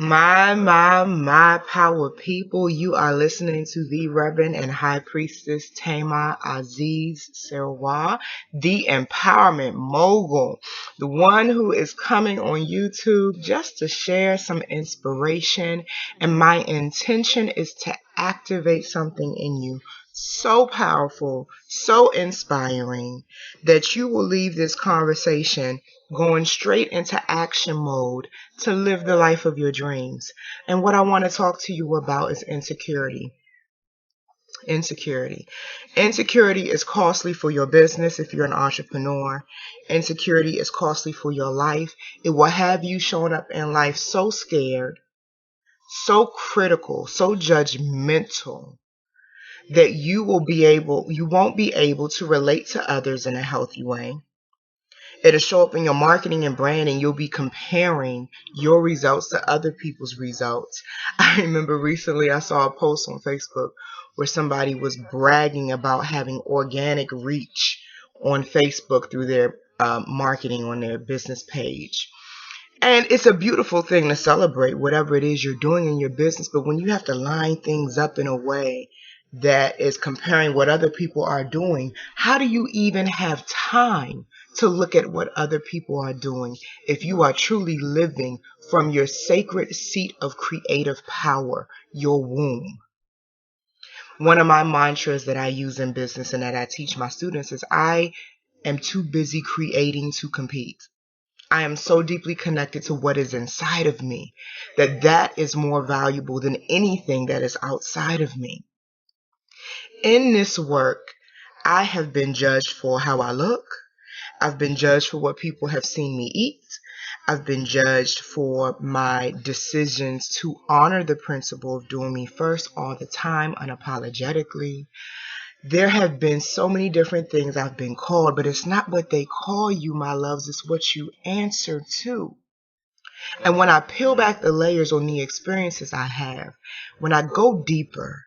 My power people, you are listening to the Reverend and High Priestess Tama Aziz Serwa, the Empowerment Mogul, the one who is coming on YouTube just to share some inspiration. And my intention is to activate something in you so powerful, so inspiring, that you will leave this conversation going straight into action mode to live the life of your dreams. And what I want to talk to you about is insecurity. Insecurity. Insecurity is costly for your business if you're an entrepreneur. Insecurity is costly for your life. It will have you showing up in life so scared, so critical, so judgmental that you won't be able to relate to others in a healthy way. It'll show up in your marketing and branding. You'll be comparing your results to other people's results. I remember recently I saw a post on Facebook where somebody was bragging about having organic reach on Facebook through their marketing on their business page. And it's a beautiful thing to celebrate whatever it is you're doing in your business. But when you have to line things up in a way that is comparing what other people are doing, how do you even have time to look at what other people are doing if you are truly living from your sacred seat of creative power, your womb? One of my mantras that I use in business and that I teach my students is I am too busy creating to compete. I am so deeply connected to what is inside of me that is more valuable than anything that is outside of me. In this work, I have been judged for how I look. I've been judged for what people have seen me eat. I've been judged for my decisions to honor the principle of doing me first all the time, unapologetically. There have been so many different things I've been called, but it's not what they call you, my loves, it's what you answer to. And when I peel back the layers on the experiences I have, when I go deeper,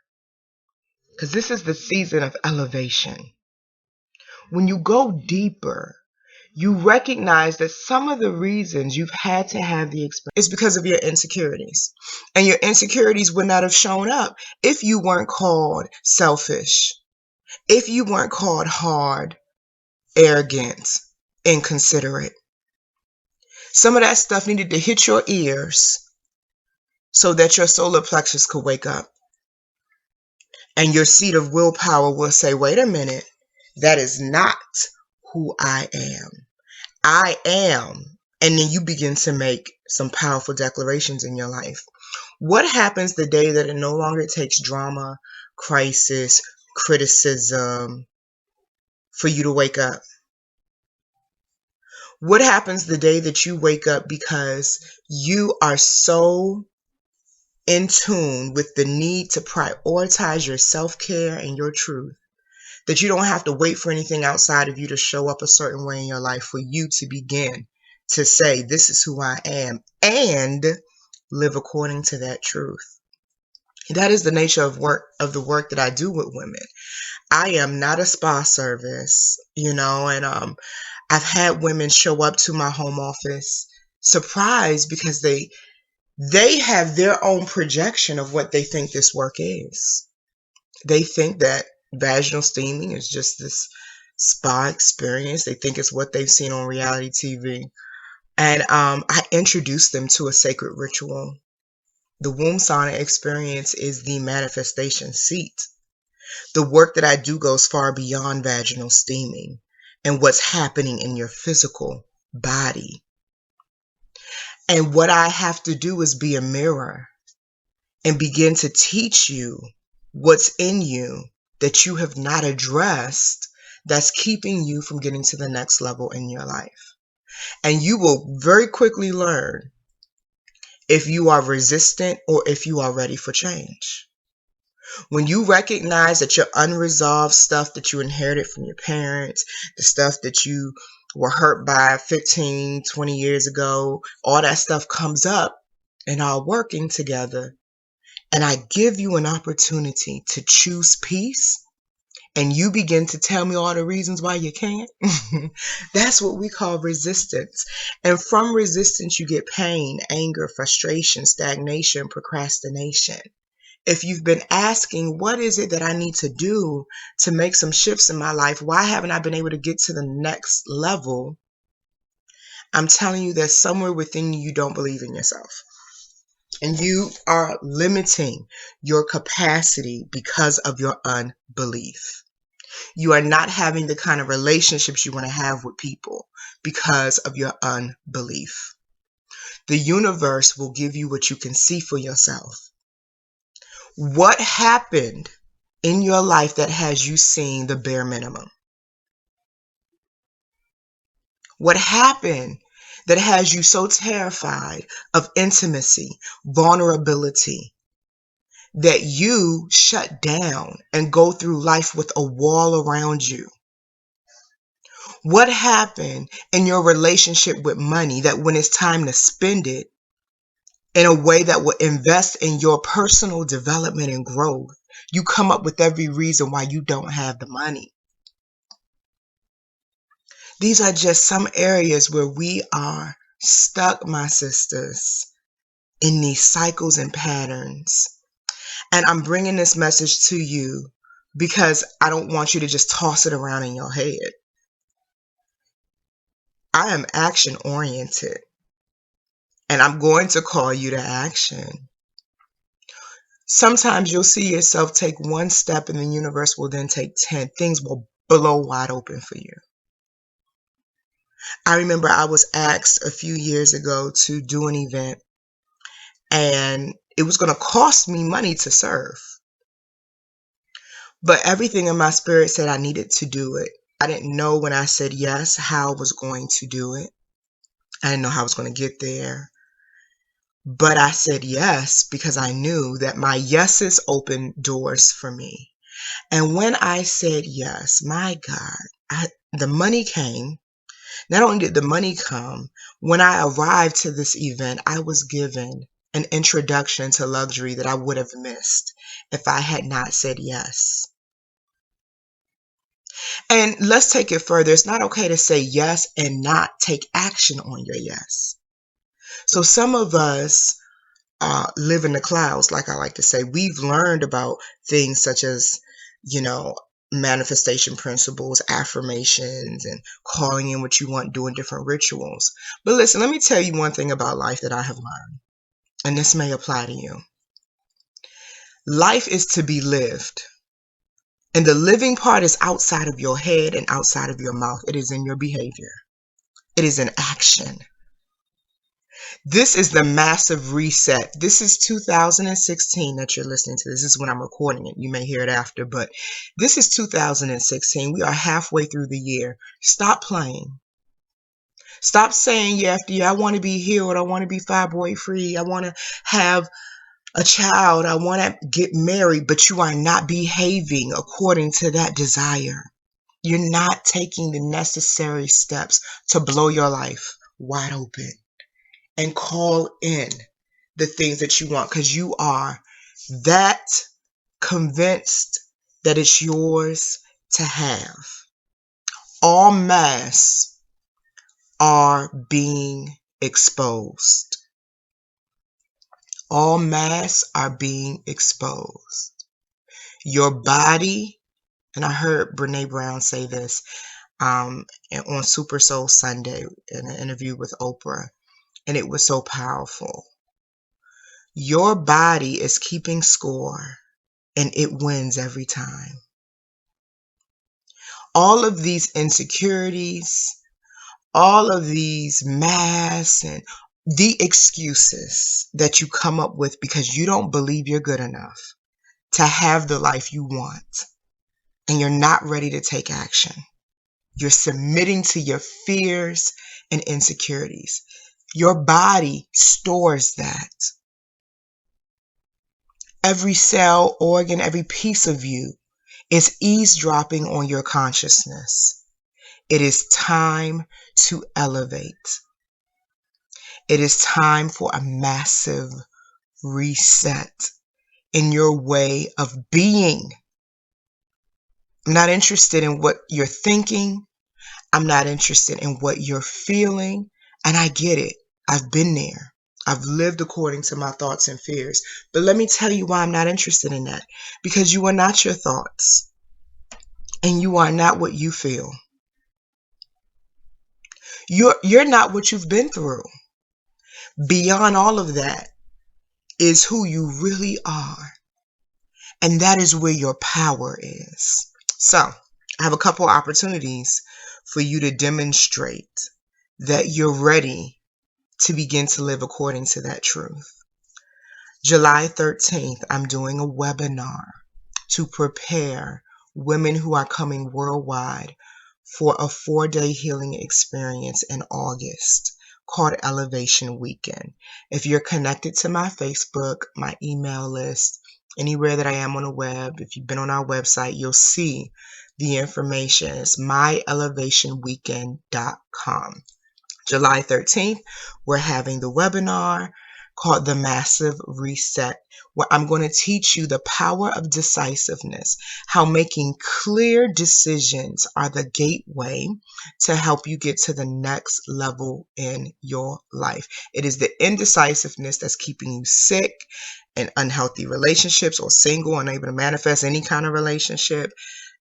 because this is the season of elevation, when you go deeper, you recognize that some of the reasons you've had to have the experience is because of your insecurities. And your insecurities would not have shown up if you weren't called selfish, if you weren't called hard, arrogant, inconsiderate. Some of that stuff needed to hit your ears so that your solar plexus could wake up. And your seat of willpower will say, wait a minute, that is not who I am. I am. And then you begin to make some powerful declarations in your life. What happens the day that it no longer takes drama, crisis, criticism for you to wake up? What happens the day that you wake up because you are so in tune with the need to prioritize your self-care and your truth that you don't have to wait for anything outside of you to show up a certain way in your life for you to begin to say, this is who I am, and live according to that truth? That is the nature of the work that I do with women. I am not a spa service, and I've had women show up to my home office surprised because they have their own projection of what they think this work is. They think that vaginal steaming is just this spa experience. They think it's what they've seen on reality TV. And I introduce them to a sacred ritual. The womb sauna experience is the manifestation seat. The work that I do goes far beyond vaginal steaming and what's happening in your physical body. And what I have to do is be a mirror and begin to teach you what's in you that you have not addressed that's keeping you from getting to the next level in your life. And you will very quickly learn if you are resistant or if you are ready for change. When you recognize that your unresolved stuff that you inherited from your parents, the stuff that you were hurt by 15, 20 years ago, all that stuff comes up and are working together, and I give you an opportunity to choose peace and you begin to tell me all the reasons why you can't, that's what we call resistance. And from resistance, you get pain, anger, frustration, stagnation, procrastination. If you've been asking, what is it that I need to do to make some shifts in my life? Why haven't I been able to get to the next level? I'm telling you that somewhere within you, you don't believe in yourself. And you are limiting your capacity because of your unbelief. You are not having the kind of relationships you want to have with people because of your unbelief. The universe will give you what you can see for yourself. What happened in your life that has you seeing the bare minimum? What happened that has you so terrified of intimacy, vulnerability, that you shut down and go through life with a wall around you? What happened in your relationship with money that when it's time to spend it in a way that will invest in your personal development and growth, you come up with every reason why you don't have the money? These are just some areas where we are stuck, my sisters, in these cycles and patterns. And I'm bringing this message to you because I don't want you to just toss it around in your head. I am action oriented, and I'm going to call you to action. Sometimes you'll see yourself take one step and the universe will then take 10. Things will blow wide open for you. I remember I was asked a few years ago to do an event, and it was going to cost me money to serve. But everything in my spirit said I needed to do it. I didn't know when I said yes how I was going to do it. I didn't know how I was going to get there. But I said yes because I knew that my yeses opened doors for me. And when I said yes, my God, the money came. Not only did the money come, when I arrived to this event, I was given an introduction to luxury that I would have missed if I had not said yes. And let's take it further. It's not okay to say yes and not take action on your yes. So some of us live in the clouds, like I like to say. We've learned about things such as, manifestation principles, affirmations, and calling in what you want, doing different rituals. But listen, let me tell you one thing about life that I have learned, and this may apply to you. Life is to be lived. And the living part is outside of your head and outside of your mouth. It is in your behavior. It is in action. This is the massive reset. This is 2016 that you're listening to. This is when I'm recording it. You may hear it after, but this is 2016. We are halfway through the year. Stop playing. Stop saying year after year, I want to be healed. I want to be fibroid free. I want to have a child. I want to get married, but you are not behaving according to that desire. You're not taking the necessary steps to blow your life wide open and call in the things that you want, because you are that convinced that it's yours to have. All masks are being exposed. All masks are being exposed. Your body, and I heard Brene Brown say this on Super Soul Sunday in an interview with Oprah, and it was so powerful. Your body is keeping score, and it wins every time. All of these insecurities, all of these masks, and the excuses that you come up with because you don't believe you're good enough to have the life you want, and you're not ready to take action. You're submitting to your fears and insecurities. Your body stores that. Every cell, organ, every piece of you is eavesdropping on your consciousness. It is time to elevate. It is time for a massive reset in your way of being. I'm not interested in what you're thinking. I'm not interested in what you're feeling. And I get it. I've been there. I've lived according to my thoughts and fears. But let me tell you why I'm not interested in that. Because you are not your thoughts. And you are not what you feel. You're not what you've been through. Beyond all of that is who you really are. And that is where your power is. So, I have a couple opportunities for you to demonstrate that you're ready to begin to live according to that truth. July 13th, I'm doing a webinar to prepare women who are coming worldwide for a 4-day healing experience in August called Elevation Weekend. If you're connected to my Facebook, my email list, anywhere that I am on the web, if you've been on our website, you'll see the information. It's myelevationweekend.com. July 13th, we're having the webinar called The Massive Reset, where I'm going to teach you the power of decisiveness, how making clear decisions are the gateway to help you get to the next level in your life. It is the indecisiveness that's keeping you sick in unhealthy relationships or single, unable to manifest any kind of relationship,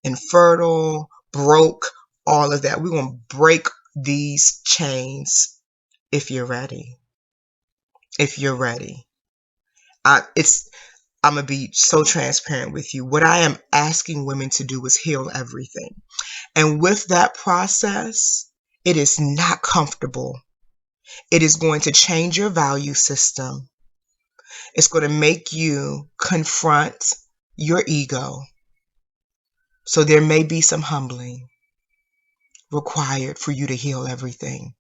infertile, broke, all of that. We're going to break these chains if you're ready. If you're ready. I'm going to be so transparent with you. What I am asking women to do is heal everything. And with that process, it is not comfortable. It is going to change your value system. It's going to make you confront your ego. So there may be some humbling required for you to heal everything.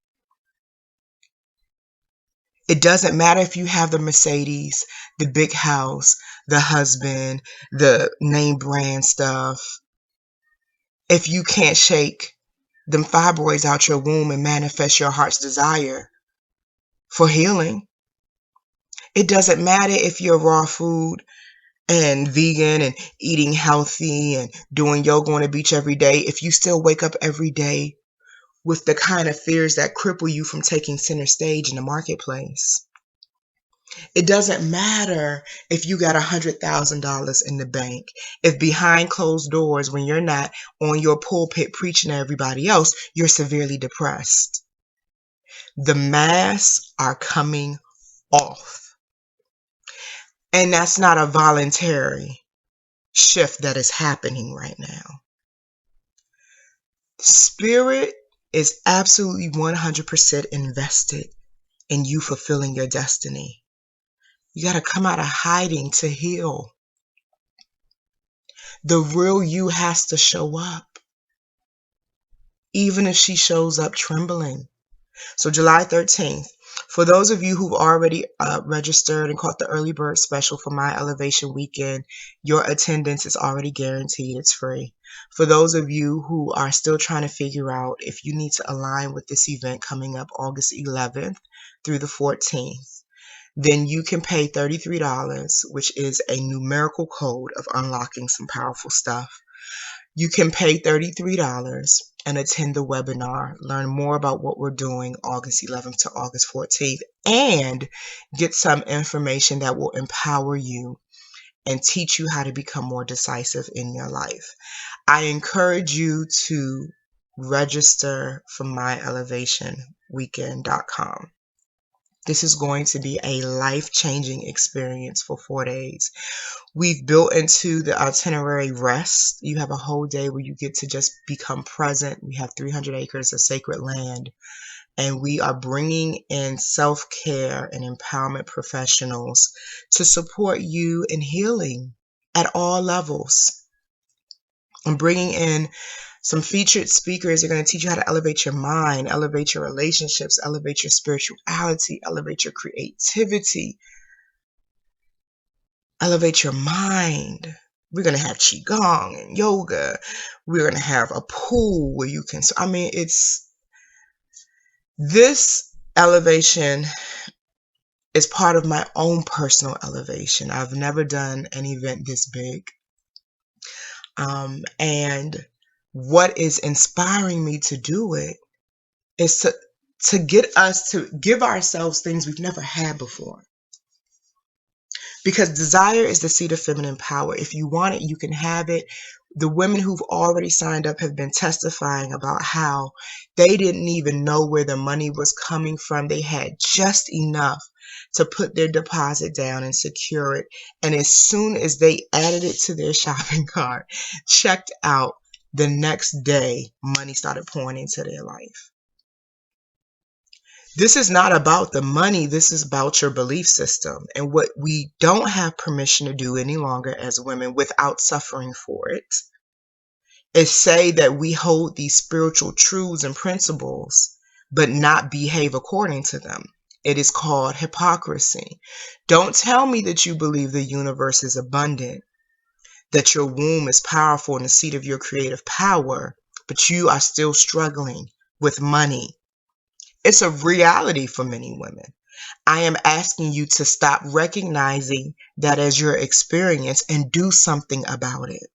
It doesn't matter if you have the Mercedes, the big house, the husband, the name brand stuff. If you can't shake them fibroids out your womb and manifest your heart's desire for healing, it doesn't matter if you're raw food and vegan and eating healthy and doing yoga on the beach every day. If you still wake up every day with the kind of fears that cripple you from taking center stage in the marketplace. It doesn't matter if you got $100,000 in the bank. If behind closed doors, when you're not on your pulpit preaching to everybody else, you're severely depressed. The masks are coming off. And that's not a voluntary shift that is happening right now. Spirit is absolutely 100% invested in you fulfilling your destiny. You got to come out of hiding to heal. The real you has to show up, even if she shows up trembling. So July 13th, for those of you who've already registered and caught the early bird special for my Elevation Weekend, your attendance is already guaranteed. It's free. For those of you who are still trying to figure out if you need to align with this event coming up August 11th through the 14th, then you can pay $33, which is a numerical code of unlocking some powerful stuff. You can pay $33 and attend the webinar, learn more about what we're doing August 11th to August 14th, and get some information that will empower you and teach you how to become more decisive in your life. I encourage you to register for myelevationweekend.com. This is going to be a life-changing experience for 4 days. We've built into the itinerary rest. You have a whole day where you get to just become present. We have 300 acres of sacred land, and we are bringing in self-care and empowerment professionals to support you in healing at all levels. I'm bringing in some featured speakers are going to teach you how to elevate your mind, elevate your relationships, elevate your spirituality, elevate your creativity, elevate your mind. We're going to have qigong and yoga. We're going to have a pool where you can, this elevation is part of my own personal elevation. I've never done an event this big. And what is inspiring me to do it is to get us to give ourselves things we've never had before. Because desire is the seat of feminine power. If you want it, you can have it. The women who've already signed up have been testifying about how they didn't even know where the money was coming from. They had just enough to put their deposit down and secure it. And as soon as they added it to their shopping cart, checked out, the next day, money started pouring into their life. This is not about the money. This is about your belief system. And what we don't have permission to do any longer as women without suffering for it is say that we hold these spiritual truths and principles, but not behave according to them. It is called hypocrisy. Don't tell me that you believe the universe is abundant, that your womb is powerful and the seat of your creative power, but you are still struggling with money. It's a reality for many women. I am asking you to stop recognizing that as your experience and do something about it.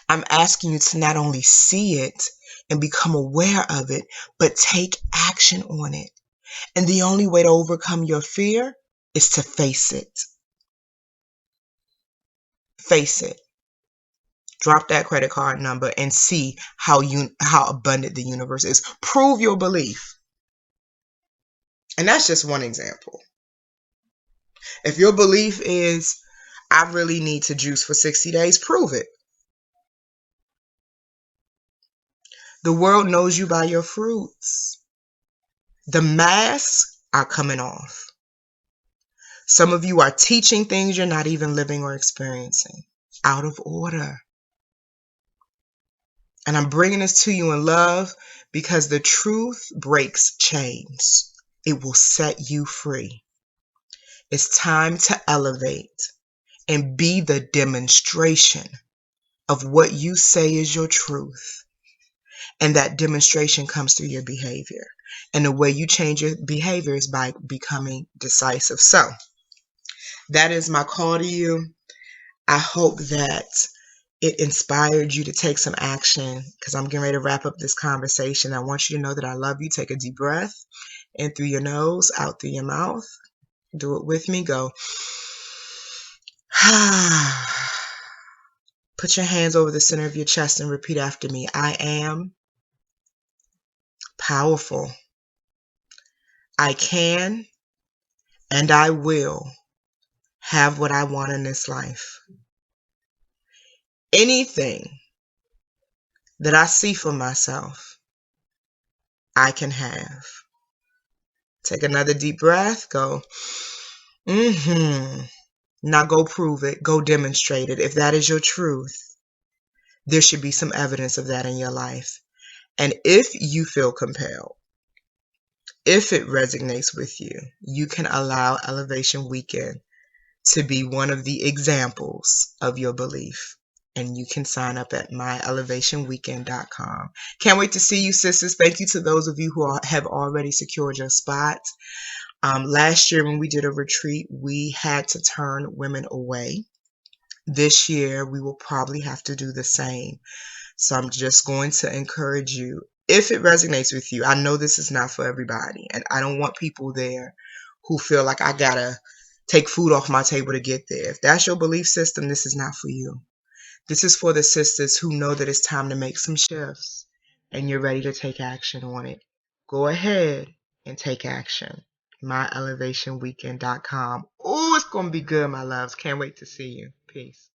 I'm asking you to not only see it and become aware of it, but take action on it. And the only way to overcome your fear is to face it. Face it. Drop that credit card number and see how abundant the universe is. Prove your belief. And that's just one example. If your belief is, I really need to juice for 60 days, prove it. The world knows you by your fruits. The masks are coming off. Some of you are teaching things you're not even living or experiencing. Out of order. And I'm bringing this to you in love because the truth breaks chains. It will set you free. It's time to elevate and be the demonstration of what you say is your truth. And that demonstration comes through your behavior. And the way you change your behavior is by becoming decisive. So that is my call to you. I hope that it inspired you to take some action because I'm getting ready to wrap up this conversation. I want you to know that I love you. Take a deep breath in through your nose, out through your mouth. Do it with me. Go. Put your hands over the center of your chest and repeat after me. I am powerful. I can and I will have what I want in this life. Anything that I see for myself, I can have. Take another deep breath. Go. Now go prove it. Go demonstrate it. If that is your truth, there should be some evidence of that in your life. And if you feel compelled, if it resonates with you, you can allow Elevation Weekend to be one of the examples of your belief. And you can sign up at myelevationweekend.com. Can't wait to see you, sisters. Thank you to those of you who have already secured your spots. Last year when we did a retreat, we had to turn women away. This year, we will probably have to do the same. So I'm just going to encourage you, if it resonates with you. I know this is not for everybody, and I don't want people there who feel like I gotta take food off my table to get there. If that's your belief system, this is not for you. This is for the sisters who know that it's time to make some shifts and you're ready to take action on it. Go ahead and take action. myelevationweekend.com. Oh, it's going to be good, my loves. Can't wait to see you. Peace.